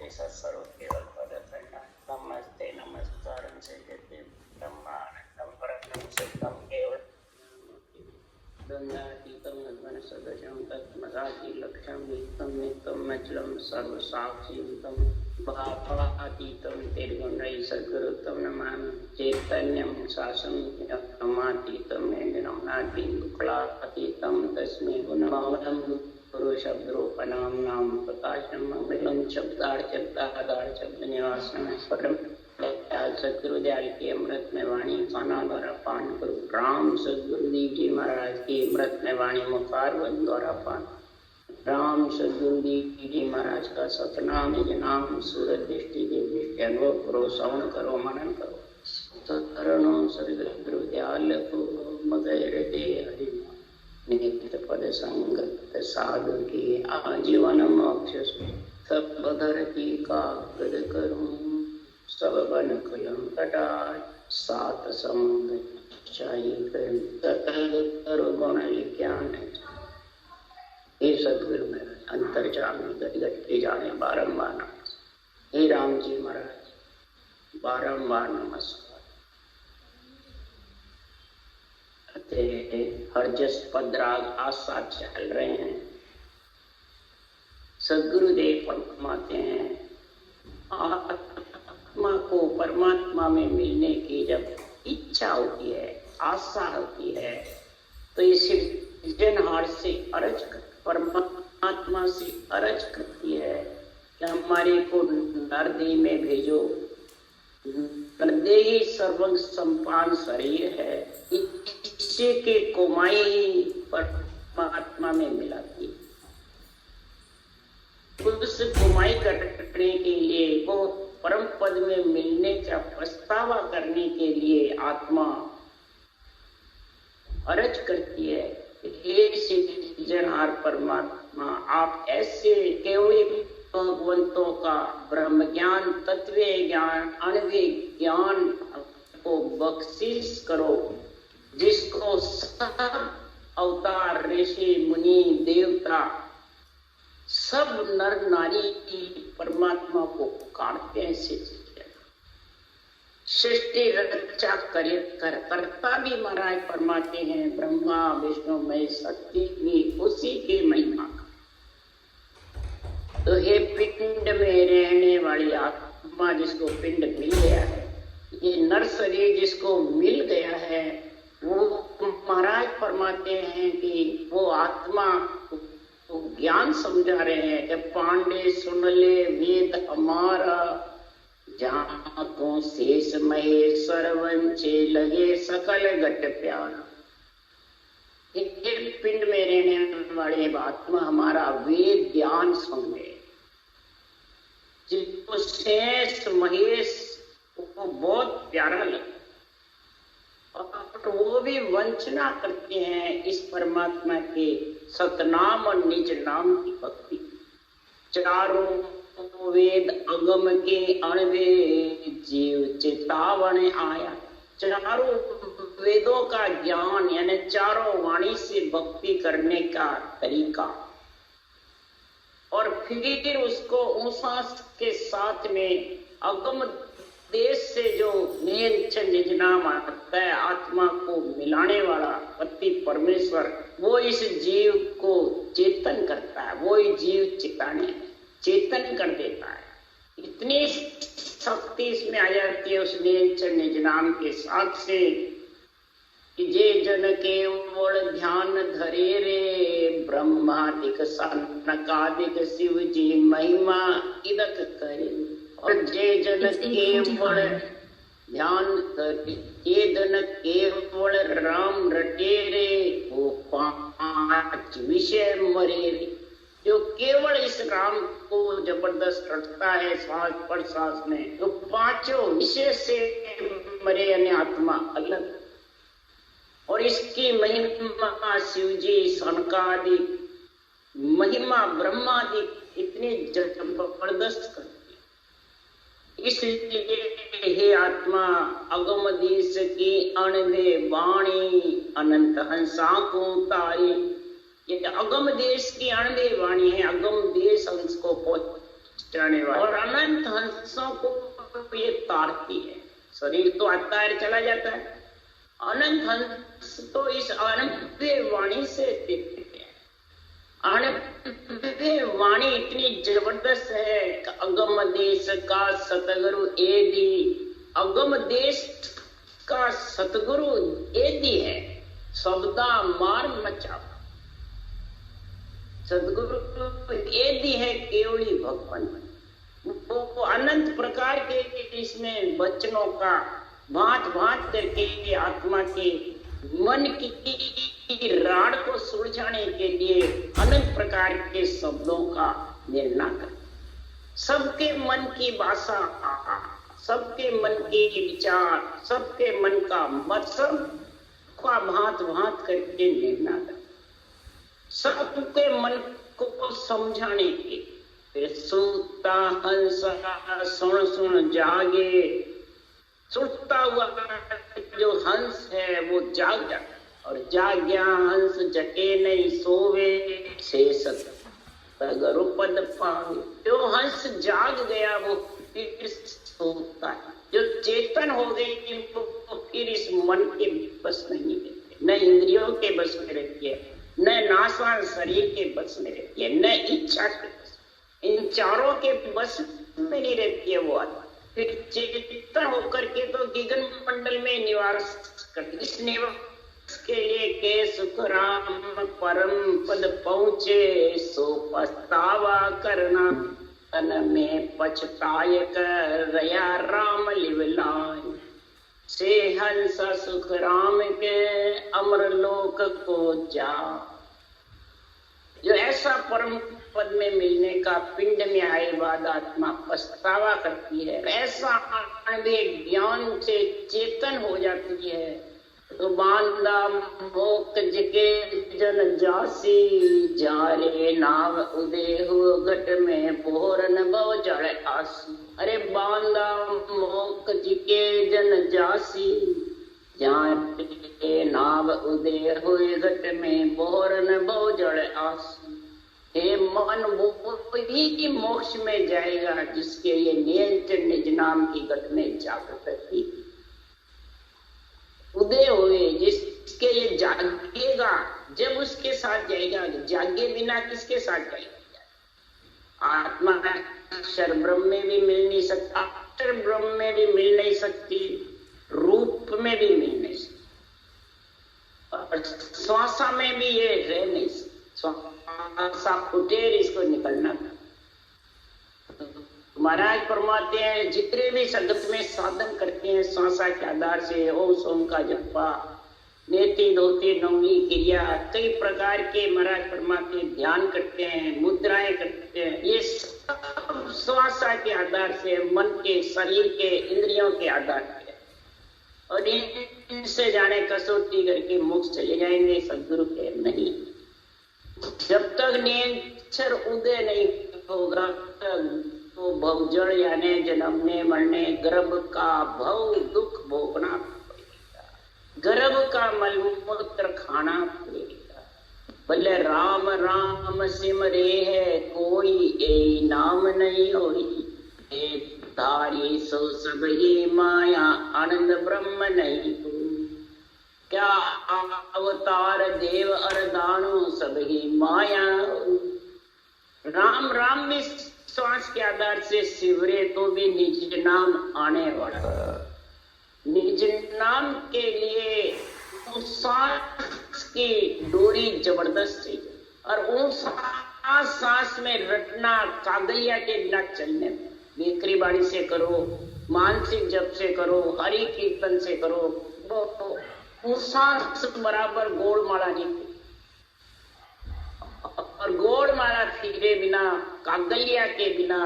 सर्व केवल पदतंडा नमस्ते नमस्कारं सेयते ब्रह्मानंदं परमं सत्यं केवल गंगातीतं गगनसदृशं तत्मदादिलक्ष्यं नित्यं नित्यं अचलं सर्वसाक्षितं भावातीतं निर्गुणैः सद्गुरुतं नमामि चैतन्यं शासनमातीतं निरञ्जनं नादिन्दुकलातीतं तस्मै गुणमोहनं पुरुषद्रूपनाम नाम प्रकाशम मंगलम शब्दार्थ शब्द निवासन परम सतगुरुदेव के अमृत में वाणी खाना द्वारा पान करो। राम सदगुरुदेव जी महाराज की अमृत में वाणी मुखारवत द्वारा पान। राम सदगुरुदेव जी महाराज का सतनाम निज नाम सूरज दृष्टि के दृष्टि अनुभव करो, श्रवण करो, मनन करो। सतरणो सदगुरुदयाल को मगर दे हरि नित्य पद संगत साधु की आजीवन मोक्ष सब धरती का गद करूं सब बन कलम कटाय सात समुद्र चाहिए कर गुण ज्ञान हे सदगुरु महाराज अंतर्जामी गति गति जाने बारंबार हे राम जी महाराज बारंबार नमस्कार। हरजस पदराग आशा चल रहे हैं। सदगुरुदेव फरमाते हैं आत्मा को परमात्मा में मिलने की जब इच्छा होती है, आशा होती है, तो ये सृजनहार से अर्ज परमात्मा से अर्ज करती है कि हमारे को नरदेह में भेजो। नरदेही सर्वं संपान शरीर है, इसी के कोमाई परमात्मा में मिलाती। उस कोमाई करने के लिए, वो परम पद में मिलने का पछतावा करने के लिए आत्मा अर्ज करती है, हे सृजनहार परमात्मा, आप ऐसे केवल भगवंतों का ब्रह्म ज्ञान, तत्व ज्ञान, अण्वय ज्ञान को बख्शिश करो, जिसको सब अवतार, ऋषि, मुनि, देवता, सब नर नारी परमात्मा को पुकारते हैं। सृष्टि रक्षा करता भी महाराज फरमाते हैं ब्रह्मा विष्णु महेश शक्ति भी उसी के महिमा का। तो हे पिंड में रहने वाली आत्मा जिसको पिंड मिल गया है, ये नर शरीर जिसको मिल गया है, वो महाराज फरमाते हैं कि वो आत्मा को ज्ञान समझा रहे हैं कि पांडे सुन ले वेद हमारा, जहाँ को शेष महेश्वर वंचे लगे सकल घट प्यारा। पिंड में रहने वाले आत्मा हमारा वेद ज्ञान सुन ले, जिसको शेष महेश को बहुत प्यारा लगे, और वो भी वंचना करते हैं इस परमात्मा के सतनाम और निज नाम की भक्ति। चारों वेद अगम के अणवे जीव चेतावन आया। चारों वेदों का ज्ञान यानी चारों वाणी से भक्ति करने का तरीका, और फिर उसको उसास के साथ में अगम देश से जो निज नाम आता है, आत्मा को मिलाने वाला पति परमेश्वर, वो इस जीव को चेतन करता है, वो ही जीव चेतन कर देता है। इतनी शक्ति इसमें आ जाती है उस निज नाम के साथ से कि जे जन केवल ध्यान धरे रे, ब्रह्मादिक सनकादिक शिव जी महिमा इदक करे। और जे जन केवल ध्यान करे, जे जन केवल राम रटे रे, वो 5 विषय मरे रे। जो केवल इस राम को जबरदस्त रटता है सांस पर सांस में, तो 5 विषय से मरे यानी आत्मा अलग। और इसकी महिमा शिवजी सनकादि महिमा ब्रह्मादि इतनी जबरदस्त करती है। इसलिए हे आत्मा अगम देश की अणवे वाणी, अनंत हंसा को तारी। ये अगम देश की अणवे वाणी है, अगम देश हंस को पहुंचाने वाली, और अनंत हंसों को ये तारती है। शरीर तो आता है चला जाता है, अनंत हंस तो इस अनंत वाणी से देते हैं। अनंत वाणी इतनी जबरदस्त है कि अगम देश का सतगुरु एदी, अगम देश का सतगुरु एदी है, शब्दा मार मचा। सदगुरु एदी है केवली भगवान, वो अनंत प्रकार के इसमें वचनों का भांत भांत करके आत्मा के मन की राड़ को सुलझाने के लिए अनंत प्रकार के शब्दों का निर्णय कर, सबके मन की भाषा, सबके मन के विचार, सबके मन का मतलब का भांत भांत करके निर्णय कर, सबके मन को समझाने के। फिर सूता हंस सुन सुन जागे, सुनता हुआ जो हंस है वो जाग जाता, और जाग्या हंस जटे नहीं सोवे, शेष सगरु पद पावे। जो हंस जाग गया वो फिर सोता है, जो चेतन हो गई वो फिर इस मन के बस नहीं रहते, न इंद्रियों के बस में रहती है, न नाशवान शरीर के बस में रहती है, न इच्छा के बस, इन चारों के बस में नहीं रहती है वो आत्मा। फिर चेतन होकर के तो गगन मंडल में निवास करती। इस निवास के लिए के सुख राम परम पद पहुँचे, सो पछतावा करना तन में पछताय कर रया राम लिवलाय। से हंस सुख राम के अमर लोक को जा। जो ऐसा परम पद में मिलने का पिंड में आए बाद आत्मा पछतावा करती है, ऐसा अनभिज्ञ ज्ञान से चेतन हो जाती है, तो बांदा मोक जिके जन जासी, जारे नाव उदय हो घट में बोरन बव जड़ आसी। अरे बांदा मोक जिके जन जासी, जारे नाव उदय हो घट में बोरन बव जड़ आसी। हे मन वो ही मोक्ष में जाएगा जिसके ये नियंत्रण निज नाम की घट में जागृत थी, उदय हुए, जिसके ये जागेगा जब उसके साथ जाएगा। जागे बिना किसके साथ जाएगा? आत्मा अक्षर ब्रह्म में भी मिल नहीं सकता, अक्षर ब्रह्म में भी मिल नहीं सकती, रूप में भी मिल नहीं सकती, और श्वासा में भी ये रह नहीं सकती। श्वासा फुटेर इसको निकलना। महाराज फरमाते हैं जितने भी संगत में साधन करते हैं श्वासा के आधार से, ओम सोम का जपा, नेति धोती नौमी क्रिया, कई प्रकार के महाराज फरमाते ध्यान करते हैं, मुद्राएं करते हैं, ये सब श्वासा के आधार से, मन के, शरीर के, इंद्रियों के आधार पे, और इनसे जाने कसौटी करके मोक्ष चले जाएंगे सदगुरु के। नहीं, जब तक निरंतर उदय नहीं होगा तो भवजड़ यानी जन्मने मरने गर्भ का भव दुख भोगना पड़ेगा, गर्भ का मलमूत्र खाना पड़ेगा। भले राम राम सिमरे है कोई, ए नाम नहीं होई, धारी सो सब ये माया आनंद ब्रह्म नहीं हो। क्या अवतार देव अरदानो सब ही माया। राम राम में श्वास के आधार से सिवरे तो भी निज नाम आने वाला। निज नाम के लिए सांस की डोरी जबरदस्त चाहिए, और उन सांस में रटना कागलिया के बिना चलने, बेकरी बाड़ी से करो, मानसिक जप से करो, हरि कीर्तन से करो, वो सांस बराबर गोड़ माला नहीं, और गोड़ माला फिरे बिना, कागलिया के बिना,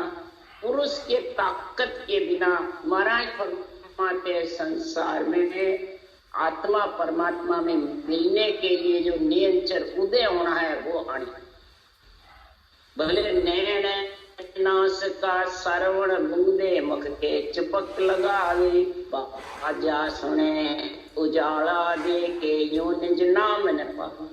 पुरुष के ताकत के बिना, महाराज फरमाते संसार में आत्मा परमात्मा में मिलने के लिए जो निरंतर उदय होना है वो आने। भले नैन नाश का श्रवण बूंदे मुख के चिपक लगावे, बाजा सुने उजाला दे के यो निज नाम न पावे।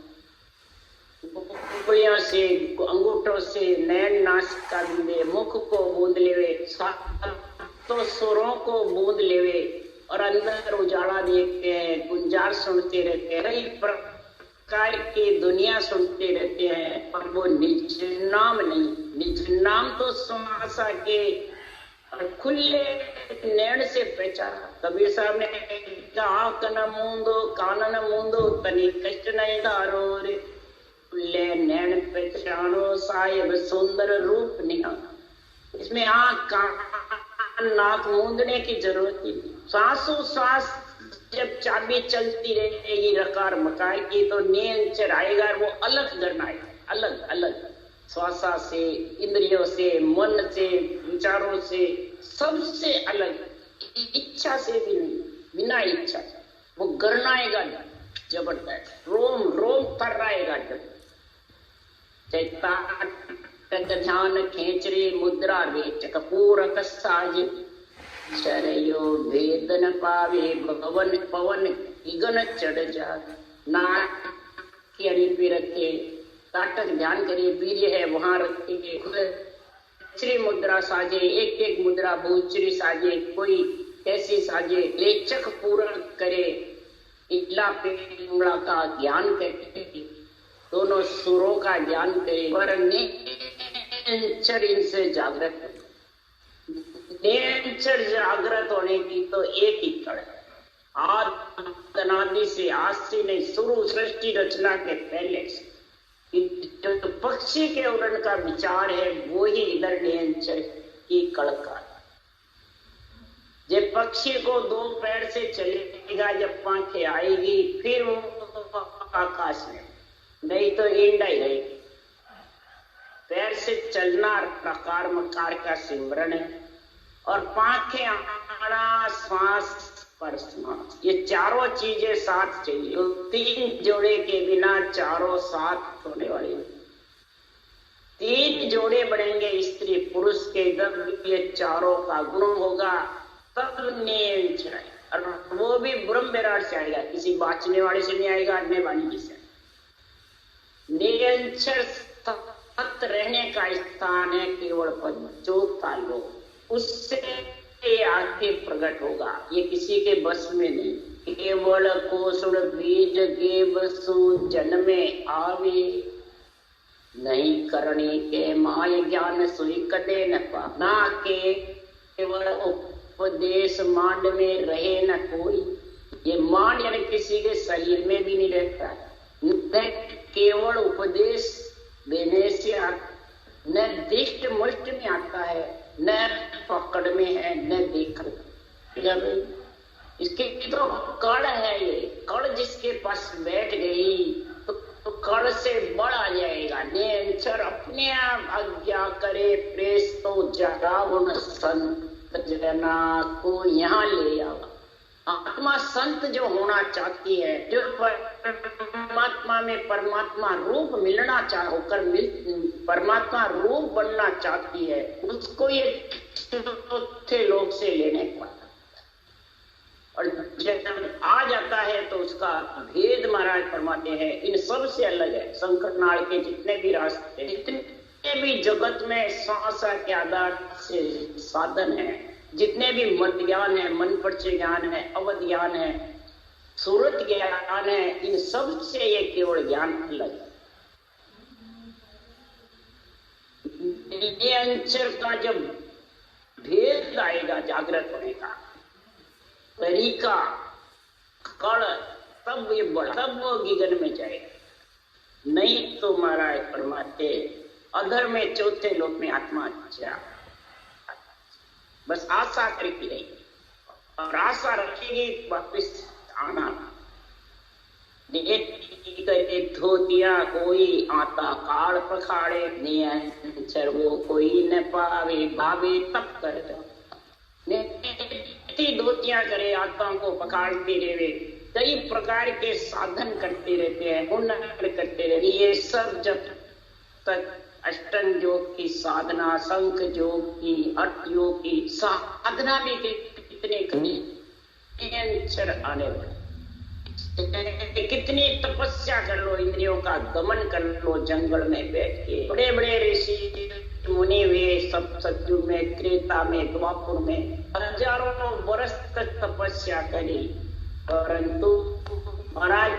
उंगलियों से, अंगूठों से नयन नासिका बिंदे, मुख को बूंद लेवे, तो सुरों को बूंद लेवे और अंदर उजाला देखते हैं, गुंजार सुनते रहते हैं, कई प्रकार की दुनिया सुनते रहते हैं, पर वो निज नाम नहीं। निज नाम तो समासा के खुले नैण से पहचाना। कबीर साहब ने कहा, कानन मूंदो तनी कष्ट नहीं धारो रे, खुले नैण पहचानो साहिब सुंदर रूप निहारो। इसमें आँख कान नाक मूंदने की जरूरत नहीं। सांसों सांस जब चाबी चलती रहेगी रकार मकार की, तो नींद आएगा, वो अलग करना है, अलग अलग श्वासा से, इंद्रियों से, मन से, विचारों से, सबसे अलग, इच्छा से भी नहीं, बिना इच्छा वो गरनाएगा जबरदस्त, रोम रोम थर्राएगा। ध्यान खेचरे मुद्रा रेचक पूरक साज, शरयो भेद न पावे भवन पवन इगन चढ़ जा। नाक की अड़ी पे रखे, ताटक ध्यान करिए, वीर्य है वहां रखिए, श्री मुद्रा साजे, एक एक मुद्रा बहुचरी साजे, कोई कैसी साजे, रेचक पूर्ण करे, इटला पिंगला का ज्ञान करके, दोनों सुरों का ज्ञान करे, पर नेचर इनसे जागृत है। नेचर जागृत होने की तो एक ही कड़ है, आदि अनादि से, आज से नहीं, शुरू सृष्टि रचना के पहले से जो पक्षी के उड़न का विचार है, वो ही इधर नेचर की कड़का। जब पक्षी को दो पैर से चलेगा, जब पांखें आएगी, फिर वो आकाश में, नहीं तो इंडा ही रहेगी। पैर से चलना प्रकार मकार का सिमरन है, और पांखें आना, श्वास पर श्वास, ये चारों चीजें साथ चाहिए। तो तीन जोड़े के बिना चारों साथ होने वाली नहीं। तीन जोड़े बनेंगे स्त्री पुरुष के, जब ये चारों का गुण होगा तब नेंच है, और वो भी ब्रह्म विराट से आएगा, किसी बाचने वाले से नहीं आएगा, अन्य वाणी से। निरंतर सत रहने का स्थान है केवल पद्म, चौथा लोक, उससे ये आके प्रकट होगा, ये किसी के बस में नहीं। केवल कोसुड़ बीज गेव सु जन्मे आवे, नहीं करणी के माय ज्ञान सुई कदे न पा। ना के केवल उपदेश मांड में रहे न कोई, ये मांड यानी किसी के शरीर में भी नहीं रहता। न केवल उपदेश देने से न दिष्ट मुष्ट में आता है, न पकड़ में है, न देख। जब इसके तो कड़ है, ये कड़ जिसके पास बैठ गई तो कड़ से बड़ आ जाएगा। नेचर अपने आप आज्ञा करे, प्रेस तो जगा उन संत जना को यहाँ ले आओ। आत्मा संत जो होना चाहती है, जो परमात्मा में परमात्मा रूप मिलना होकर परमात्मा रूप बनना चाहती है, उसको ये चौथे लोक से लेने को आता। और जब आ जाता है तो उसका भेद महाराज फरमाते हैं, इन सब से अलग है। शंकर नाड़ के जितने भी रास्ते, जितने भी जगत में सांसा के आधार से साधन है, जितने भी मत ज्ञान है, मन परिचय ज्ञान है, अवध ज्ञान है, सूरत ज्ञान है, इन सब से ये केवल ज्ञान अलग है। अंचर का जब भेद आएगा, जागृत होने का तरीका, कड़, तब ये बड़ा, तब वो गिगन में जाएगा। नहीं तो महाराज फरमाते अधर में चौथे लोक में आत्मा अच्छा, बस आशा करती रहेगी, और आशा रखेगी वापिस आना। धोतिया कोई आता काल पखाड़े, नियंचर वो कोई न पावे, भावे तब कर दो। धोतियां करे, आत्माओं को पकड़ते रहे, कई प्रकार के साधन करते रहते हैं, हुनर करते रहते। ये सब जब तक अष्टांग योग की साधना, शंख योग की, हठ योग की साधना भी कितने करें, आने वाले कितनी तपस्या कर लो, इंद्रियों का दमन कर लो, जंगल में बैठ के बड़े बड़े ऋषि मुनि हुए, सब सतयुग में, त्रेता में, द्वापर में हजारों वर्ष तक तपस्या करी, परंतु महाराज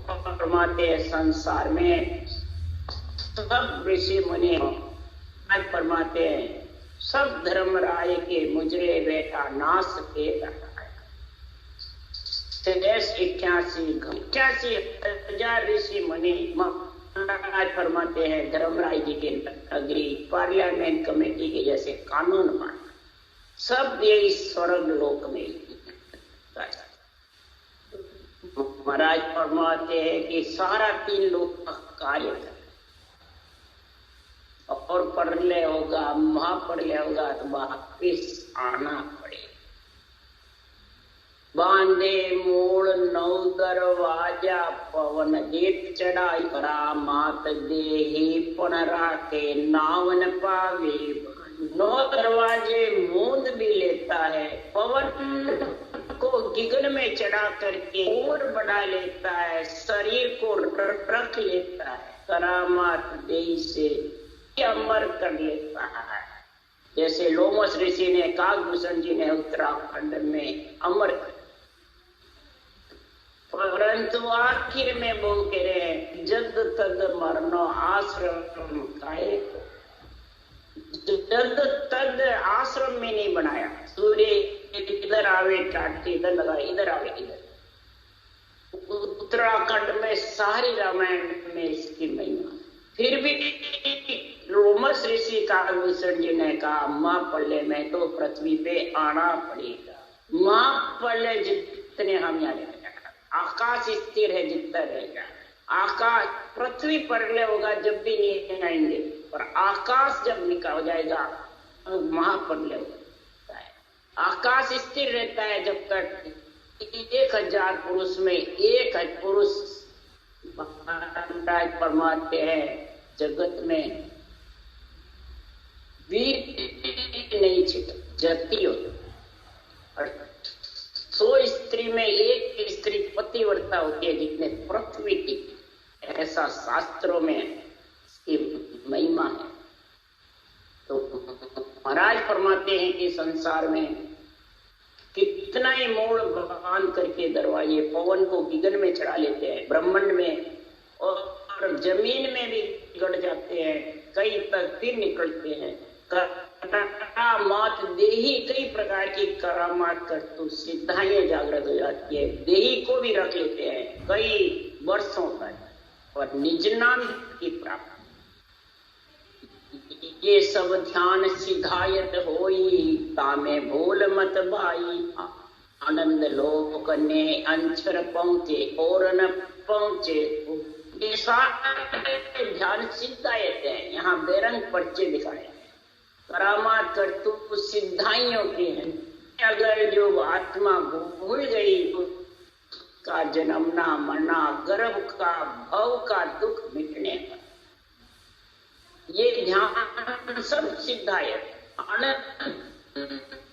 फरमाते हैं संसार में सब ऋषि मुनि फरमाते हैं सब धर्म राय के मुजरे बैठा नाश के 81 हजार ऋषि मुनि महाराज फरमाते हैं धर्मराय जी के नगरी पार्लियामेंट कमेटी के जैसे कानून बना, सब ये स्वर्ग लोक में। महाराज फरमाते हैं कि सारा 3 लोक का कार्य कर और प्रलय होगा, महाप्रलय होगा तो वापिस आना पड़ेगा। बांधे मूल 9 दरवाजा पवन जेत चढ़ाई करा मात देही पण राखे नावन पावे। 9 दरवाजे मूंद भी लेता है, पवन को गिगन में चढ़ा करके और बढ़ा लेता है, शरीर को रख लेता है, करामात देही से अमर कर लेता है। जैसे लोमस ऋषि ने, काकभूषण जी ने उत्तराखंड में अमर कर, परंतु आखिर में बोल के रहे जद तद मरनो आश्रम काहे को, जद तद आश्रम में नहीं बनाया। सूर्य इधर आवे टाटते इधर लगा, इधर आवे इधर। उत्तराखंड में सारी रामायण में इसकी महिमा। फिर भी लोमस ऋषि काकभूषण जी ने कहा महाप्रलय में तो पृथ्वी पे आना पड़ेगा। महाप्रलय जितने हम यहाँ आकाश स्थिर है जितना रहेगा, आकाश पृथ्वी प्रलय होगा जब भी नहीं आएंगे, पर आकाश जब निकल जाएगा महाप्रलय होता है। आकाश स्थिर रहता है जब तक 1000 पुरुष में 1 पुरुष परमात्मा है। जगत में वीर नहीं छिट जती होती, 100 स्त्री में 1 स्त्री पतिव्रता होती है जितने पृथ्वी की, ऐसा शास्त्रों में इसकी महिमा है। तो महाराज फरमाते हैं कि संसार में कितना ही मोड़ बांध करके दरवाजे पवन को गिगन में चढ़ा लेते हैं, ब्रह्मांड में और जमीन में भी गड़ जाते हैं, कई तक फिर निकलते हैं। करामात देही, कई प्रकार की करामात करतु सिद्धाएं जागृत हो जाती है, देही को भी रख लेते हैं कई वर्षों तक और निज नाम की प्राप्ति। ये सब ध्यान सिधायत होई तामे भूल मत भाई, आनंद लोक ने अंचर पहुंचे और न पहुंचे। ये सारे ध्यान सिद्धायत है, यहाँ बेरंग पर्चे दिखाए करामात करतु सिद्धाइयों के हैं। अगर जो आत्मा भूल गई का जन्मना मरना, गर्भ का भव का दुख मिटने पर ये ध्यान सब सिद्धायत।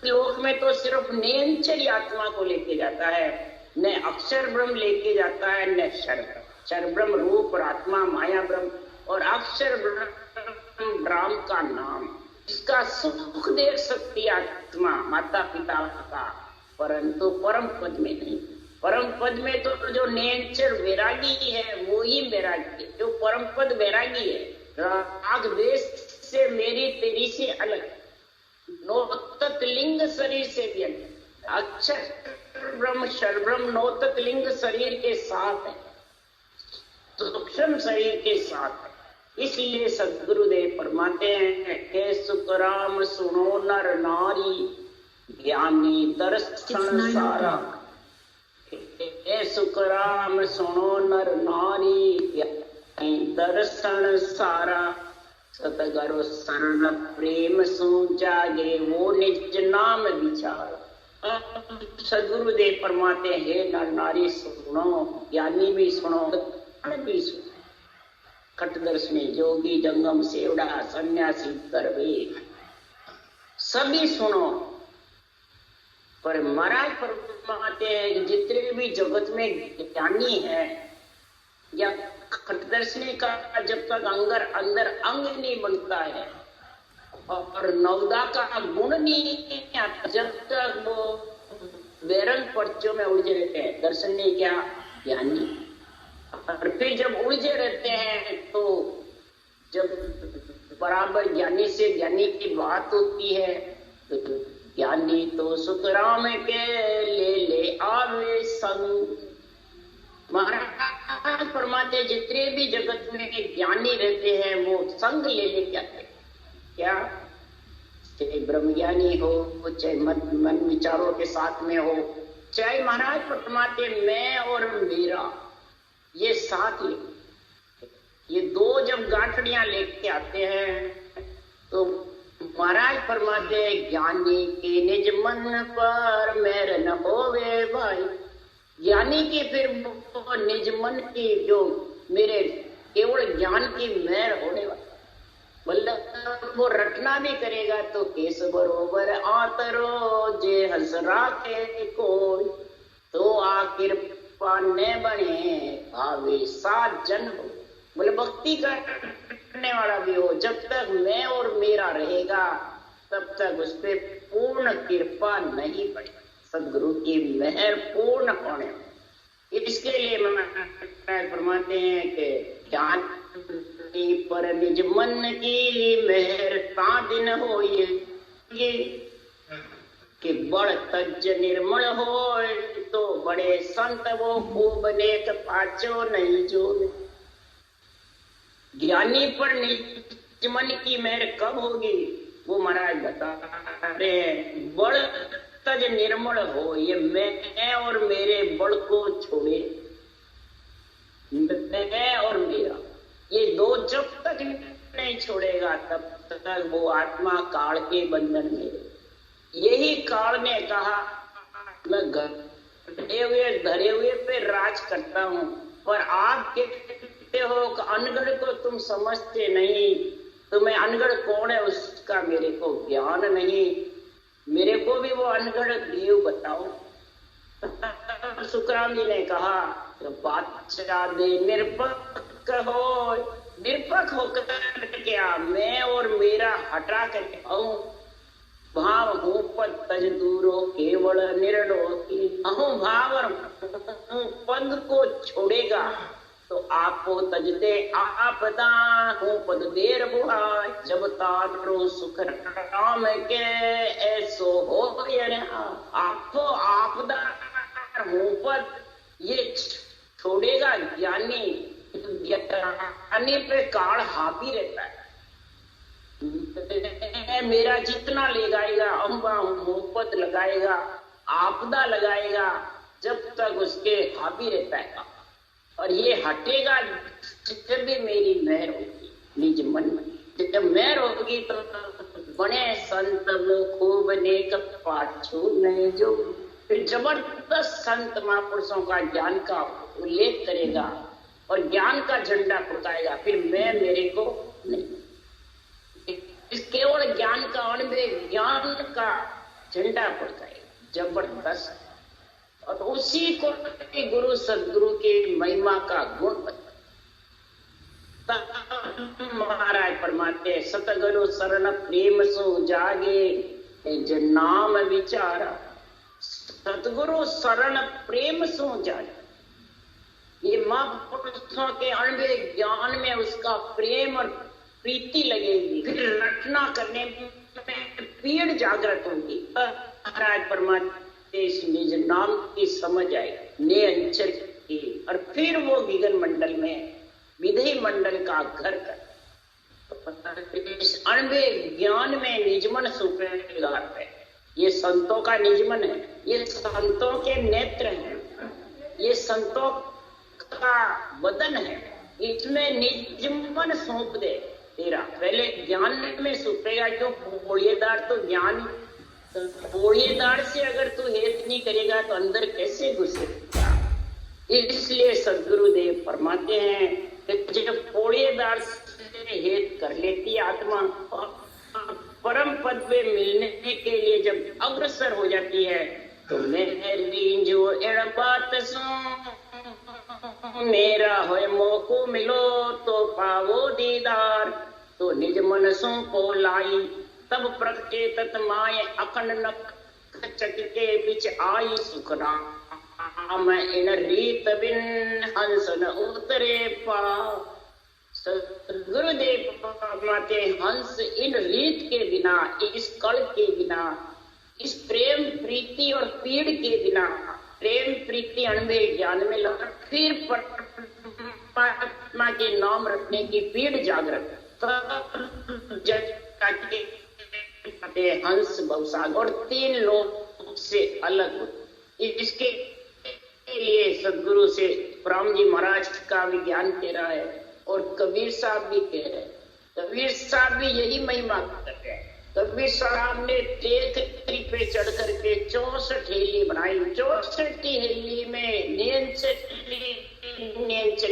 लोक में तो सिर्फ नेमचरी आत्मा को लेके जाता है, न अक्षर ब्रह्म लेके जाता है, न क्षर ब्रह्म रूप और आत्मा माया ब्रह्म, और अक्षर ब्रह्म का नाम। इसका सुख देख सकती आत्मा माता पिता का, परंतु परम पद में नहीं। परम पद में तो जो नेचर वैरागी है वो ही वैरागी है, जो परम पद वैरागी है। राग द्वेष से मेरी तेरी से अलग, नौतत लिंग शरीर से भी अलग। अक्षर ब्रह्म क्षर ब्रह्म नौतत लिंग शरीर के साथ है, सूक्ष्म शरीर के साथ है। इसलिए सदगुरुदेव फरमाते हैं हे सुखराम सुनो नर नारी, ज्ञानी दर्शन सारा। हे सुखराम सुनो नर नारी, ज्ञानी दर्शन सारा। सतगुरु शरण प्रेम सु जागे वो निज नाम विचार। सदगुरुदेव फरमाते हैं हे नर नारी सुनो, ज्ञानी भी सुनो भी सुनो। खटदर्शनी जोगी जंगम सेवड़ा सन्यासी करवे सभी सुनो, पर महाराज फरमाते हैं कि जितने भी जगत में ज्ञानी है या खटदर्शनी का जब तक अंदर अंग नहीं बनता है और नवदा का गुण नहीं आता, जब तक वो बेरंग पर्चों में उलझे रहते हैं, दर्शन नहीं क्या ज्ञानी। और फिर जब उलझे रहते हैं तो जब बराबर ज्ञानी से ज्ञानी की बात होती है तो ज्ञानी तो सुखराम के ले आवे संग। महाराज फरमाते जितने भी जगत में ज्ञानी रहते हैं वो संग ले लेके आते, क्या चाहे ब्रह्म ज्ञानी हो, चाहे मन विचारों के साथ में हो, चाहे महाराज फरमाते मैं और मेरा, ये साथ ले, ये दो जब गांठड़ियां लेके आते हैं तो महाराज फरमाते ज्ञानी के निज मन पर मेर न होवे भाई। ज्ञानी की फिर निज मन की जो मेरे केवल ज्ञान की मेहर होने वाली, मतलब वो रटना भी करेगा तो केस बरोबर आतरो जे हंसरा के कोई, तो आखिर पाने बने भावे सात जन हो। बोले भक्ति करने वाला भी हो, जब तक मैं और मेरा रहेगा तब तक उस पर पूर्ण कृपा नहीं पड़ेगी, सदगुरु की मेहर पूर्ण होने। इसके लिए फरमाते हैं कि ज्ञान पर निज मन की मेहर ता दिन हो ये कि बड़ तज निर्मल हो तो बड़े संत वो खूब नेक पाचो नहीं जो। ज्ञानी पर निज मन की मेहर कब होगी वो महाराज बता रहे हैं, बड़ तज निर्मल हो, ये मैं और मेरे बड़ को छोड़े, मैं और मेरा ये दो जब तक नहीं छोड़ेगा तब तक वो आत्मा काल के बंधन में। यही काल ने कहा मैं धरे हुए पे राज करता हूं, पर आप कहते हो कि अनगढ़ को तुम समझते नहीं, तो मैं अनगढ़ कौन है उसका मेरे को ज्ञान नहीं, मेरे को भी वो अनगढ़ देव बताओ। सुखराम जी ने कहा तो बादशाह दे निरपक हो, निरपक होकर क्या मैं और मेरा हटा करके आऊं, भाव हूं पद तज दूरो केवल निर्णो की अहूं भाव और पद को छोड़ेगा तो आपको तजते आपदा हूं पद देर बुहाय, जब तारो सुख राम के ऐसो हो आपको आपदा हूं पद ये छोड़ेगा ज्ञानी। ज्ञानी पे काल हावी रहता है, मेरा जितना ले जाएगा अम्बा मोहब्बत लगाएगा, आपदा लगाएगा, जब तक उसके हावी रहता है। और ये हटेगा जब भी मेरी मेहर होगी निज मन में, जब मेहर होगी तो बने संत वो खूब नेक पाछू नहीं जो। फिर जबरदस्त संत महापुरुषों का ज्ञान का उल्लेख करेगा और ज्ञान का झंडा फुकाएगा, फिर मैं मेरे को नहीं, इस केवल ज्ञान का अनुभव ज्ञान का झंडा फुकाएगा जबरदस्त। और उसी को गुरु सदगुरु की महिमा का गुण महाराज फरमाते सतगुरु शरण प्रेम सो जागे जो नाम विचारा, सतगुरु शरण प्रेम सो जागे। ये महापुरुषों के अनुभव ज्ञान में उसका प्रेम और प्रीति लगेगी, फिर रटना करने में पीड़ जागृत होगी। महाराज परमात्मा इस निज नाम की समझ आएगी ने अंचर की, और फिर वो विघन मंडल में विधि मंडल का घर कर इस अनुभव ज्ञान में निजमन सुपेगा है। ये संतों का निजमन है, ये संतों के नेत्र हैं, ये संतों का वदन है, इसमें निजमन सौंप दे तेरा। पहले ज्ञान में सुपेगा, क्यों बोलिएदार तो ज्ञान, बोलिएदार से अगर तू हेत नहीं करेगा तो अंदर कैसे घुसेगा। इसलिए सदगुरुदेव फरमाते हैं कि जब पोड़िएदार से हेत कर लेती आत्मा और परम पद पे मिलने के लिए जब अग्रसर हो जाती है तो मेरी जो एड़ बात सुन, मेरा होए मौको मिलो तो पावो दीदार। तो निज मन सो को लाई तब प्रगटे तत माए, अखंड नक चक के बीच आई सुखरा। मैं इन रीत बिन हंस न उतरे पा। गुरुदेव माते हंस इन रीत के बिना, इस कल के बिना, इस प्रेम प्रीति और पीड़ के बिना, प्रेम प्रीति अनुभव ज्ञान में लगा, फिर परमात्मा के नाम रखने की पीड़ जागृत, हंस भवसागर और 3 लोग से अलग। इसके लिए सदगुरु से राम जी महाराज का भी ज्ञान कह रहा है और कबीर साहब भी कह रहे हैं। कबीर साहब भी यही महिमा कर रहे हैं। कबीर साहब ने टेकरी पे चढ़ करके 64 हेली बनाई। 64 हेली में नियंचर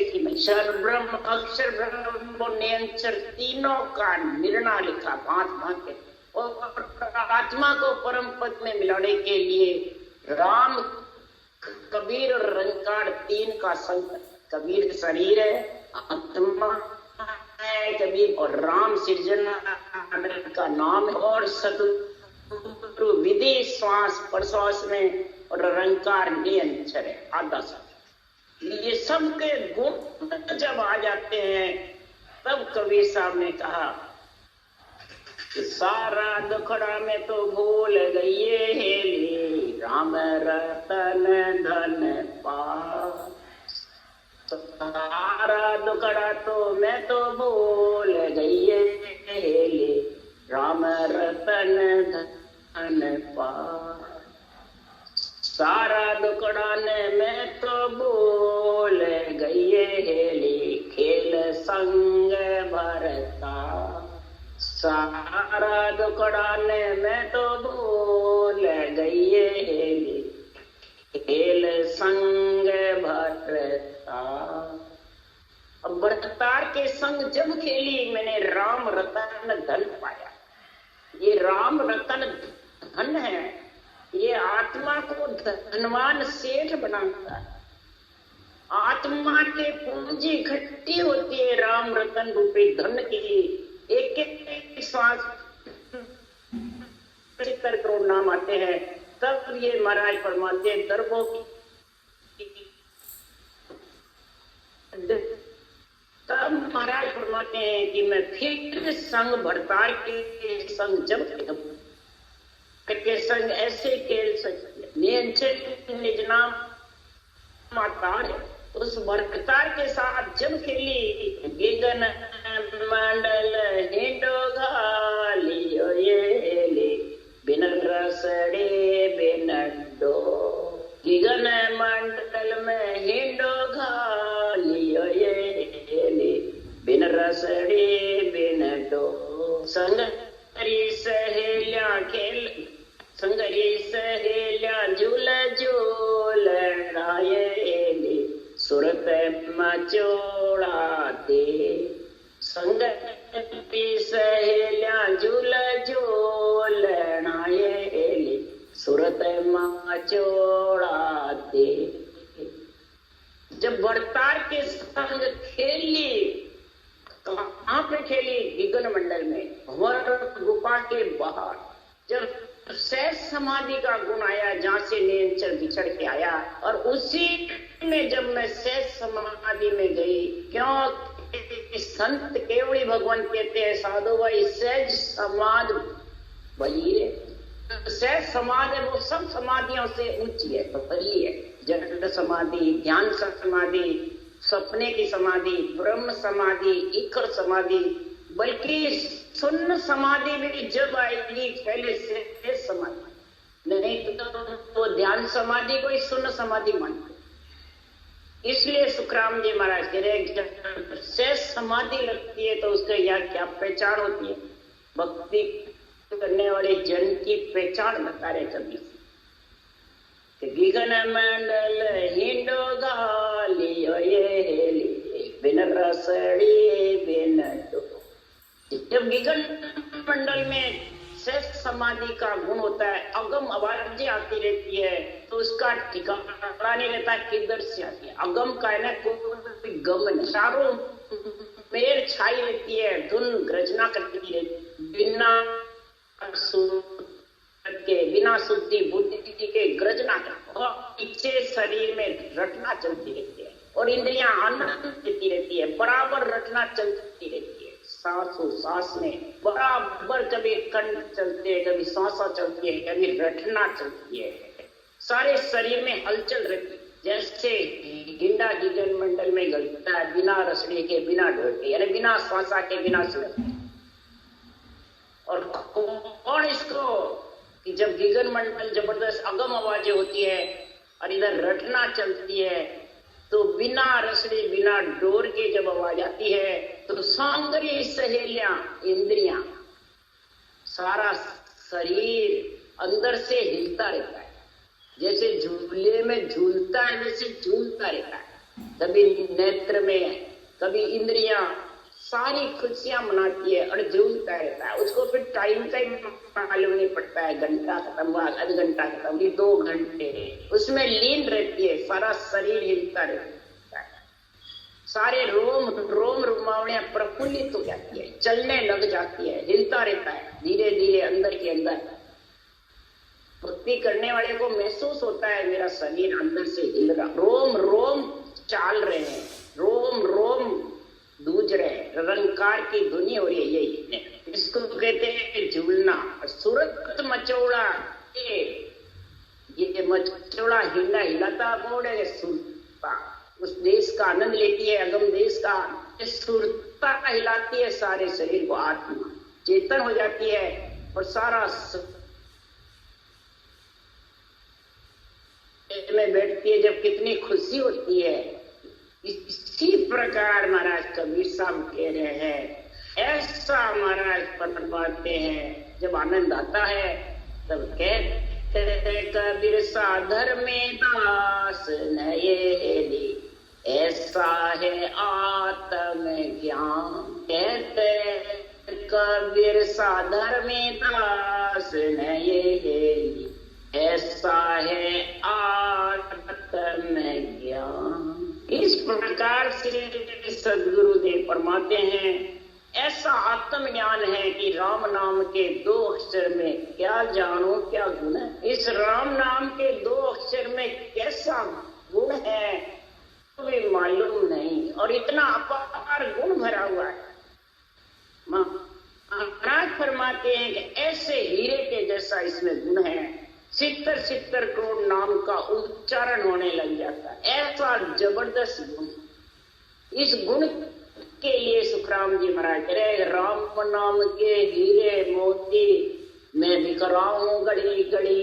की अक्षर ब्रह्म, अक्षर ब्रह्म, नियंचर तीनों का निर्णय लिखा भांत के। और आत्मा को परम पद में मिलाने के लिए राम, कबीर और रंकार 3 का संग। कबीर शरीर है, आत्मा है कबीर, और राम सिरजना का नाम है, और सतगुरु विधि श्वास प्रश्वास में, और रंकार नियंचर है आधा सब। ये सबके गुण जब आ जाते हैं तब कबीर साहब ने कहा कि सारा दुखड़ा में तो भूल गई हेली, राम रतन धन पा। सारा दुखड़ा तो मैं तो भूल गई हेली, राम रतन धन पा। सारा दुखड़ा ने मैं तो भूल गई हेली, खेल संग भरता। सारा दुखड़ा ने मैं तो भूल गई हेली, खेल संग भरता। अब भरतार के संग जब खेली मैंने राम रतन धन पाया। ये राम रतन धन है, ये आत्मा को धनवान सेठ बनाता है। आत्मा के पूंजी इकट्ठी होती है राम रतन रूपी धन की। एक एक श्वास 75 करोड़ नाम आते हैं, तब ये महाराज फरमाते दरबों की, तब महाराज फरमाते हैं कि मैं फिर संग भरतार के संग जब के संग ऐसे खेल सकते निज नाम मातार है, उस भरतार के साथ जब खेली। गिगन मंडल हिंडो घालियो ये ले, बिन रसड़े बिन डो। गिगन मंडल में हिंडो घालियो ये ले, बिन रसड़े बिन डो। संगरी सहेलिया खेल, संगरी सहेलिया झूल झूल राये, सुरत मचोड़ा दे। संगरी सहेलिया झूल झूल राये, सुरत मचोड़ा दे। जब भरतार के संग खेली, कहाँ पे खेली? गिगन मंडल में, भंवर गुफा के बाहर। जब सहज समाधि का गुण आया, जहाँ से नियंचर बिछड़ के आया, और उसी में जब मैं सहज समाधि में गई, क्यों संत केवड़ी भगवान कहते हैं साधु भाई सहज समाधि भजिए। सहज समाधि वो सब समाधियों से ऊंची है, तो भली है। जड़ समाधि, ध्यान समाधि, सपने की समाधि, ब्रह्म समाधि, ईश्वर समाधि, बल्कि शून्य समाधि भी जब आएगी पहले से समाधि, नहीं तो ध्यान समाधि को ही शून्य समाधि मानते। इसलिए सुखराम जी महाराज कह रहे जब शेष समाधि लगती है तो उसका यह क्या पहचान होती है? भक्ति करने वाले जन की पहचान बता रहे कभी। गिगन मंडल हिंडो गालियो ये, बिन रसड़ी बिन डो। जब गिगन मंडल में विशेष समाधि का गुण होता है, अगम आवाजें आती रहती है तो उसका ठिकाना नहीं रहता किधर से आती है। अगम का है ना कोई गम नहीं, चारों मेर छाई रहती है, धुन गर्जना करती रहती, बिना शुद्धि बुद्धि के गर्जना करते, पीछे शरीर में रटना चलती रहती है और इंद्रियां आनंद देती रहती है, बराबर रटना चलती रहती है। सांसों सांस में बराबर कभी कंठ चलते हैं, कभी सांसा चलती है, कभी रटना चलती है, सारे शरीर में हलचल रहती है। जैसे गिंडा गगन मंडल में गलता है बिना रसड़े के बिना ढोल के, यानी बिना श्वासा के बिना सुर। और कौन इसको कि जब गगन मंडल जबरदस्त अगम आवाजें होती है और इधर रटना चलती है तो बिना रसड़े बिना डोर के जब आवाज आती है तो सांगरी सहेलियां इंद्रियां सारा शरीर अंदर से हिलता रहता है, जैसे झूले में झूलता है वैसे झूलता रहता है। कभी नेत्र में कभी इंद्रियां सारी खुशियां मनाती है और झूलता रहता है। उसको फिर टाइम का ही मालूम नहीं पड़ता है, घंटा खत्म हुआ, आधा घंटा खत्म, 2 घंटे उसमें लीन रहती है, सारा शरीर हिलता रहता है, सारे रोम रोमावणियां प्रफुल्लित हो जाती है, चलने लग जाती है, हिलता रहता है धीरे धीरे अंदर के अंदर। भक्ति करने वाले को महसूस होता है मेरा शरीर अंदर से हिल रहा, रोम रोम चाल रहे हैं, रोम रोम दूज रहे, रंकार की धुनी हो रही है, यही इसको कहते हैं झूलना। सूरत मचौड़ा, ये मचौड़ा हिलाता कौन है? सुरता, उस देश का आनंद लेती है, अगम देश का, सुरता हिलाती है सारे शरीर को, आत्मा चेतन हो जाती है और सारा में बैठती है जब कितनी खुशी होती है। इसी प्रकार महाराज कबीर साहब कह रहे हैं, ऐसा महाराज फरमाते हैं जब आनंद आता है तब कहते हैं कबीर साधर में दास नये, ऐसा है आत्म ज्ञान। कहते कबीर साधर में दास नये, ऐसा है आत्म ज्ञान। इस प्रकार से सदगुरुदेव फरमाते हैं ऐसा आत्म ज्ञान है कि राम नाम के 2 अक्षर में क्या जानो क्या गुण है। इस राम नाम के 2 अक्षर में कैसा गुण है तो भी मालूम नहीं, और इतना अपार गुण भरा हुआ है। महाराज फरमाते हैं कि ऐसे हीरे के जैसा इसमें गुण है, 70 करोड़ नाम का उच्चारण होने लग जाता है, ऐसा जबरदस्त गुण। इस गुण के लिए सुखराम जी महाराज कह रहे, राम नाम के हीरे मोती मैं बिखराऊं गड़ी गड़ी।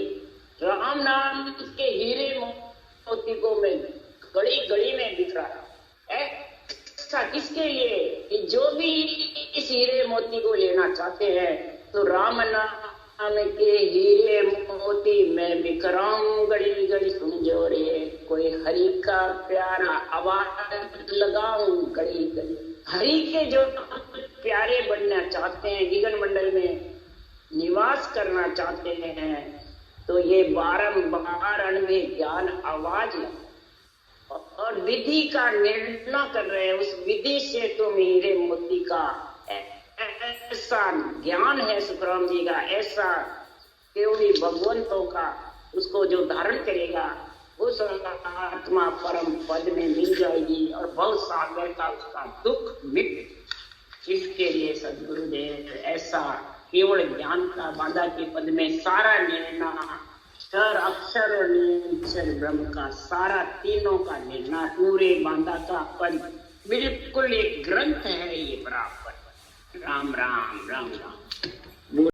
राम नाम के हीरे मोती को मैं गड़ी गड़ी में बिखरा रहा हूं। ऐसा किसके लिए कि जो भी इस हीरे मोती को लेना चाहते हैं तो राम नाम के हीरे मोती मैं बिखराऊं गड़ी गड़ी। सुन जो रे कोई हरि का प्यारा आवाज लगाऊं गड़ी गड़ी। हरि के जो प्यारे बनना चाहते हैं, गगन मंडल में निवास करना चाहते हैं, तो ये बारंबार अणवे ज्ञान आवाज और विधि का निर्णय कर रहे हैं। उस विधि से तुम हीरे मोती का ऐसा ज्ञान है सुखराम जी का, ऐसा केवली भगवंतों का, उसको जो धारण करेगा उस आत्मा परम पद में मिल जाएगी और भव सागर का उसका दुख मिट। इसके लिए सदगुरुदेव ऐसा केवल ज्ञान का बांधा के पद में सारा निर्णय, अक्षर अक्षर और निरंतर ब्रह्म का सारा तीनों का निर्णय, पूरे बांधा का पद बिल्कुल एक ग्रंथ है ये बराबर। राम राम राम राम।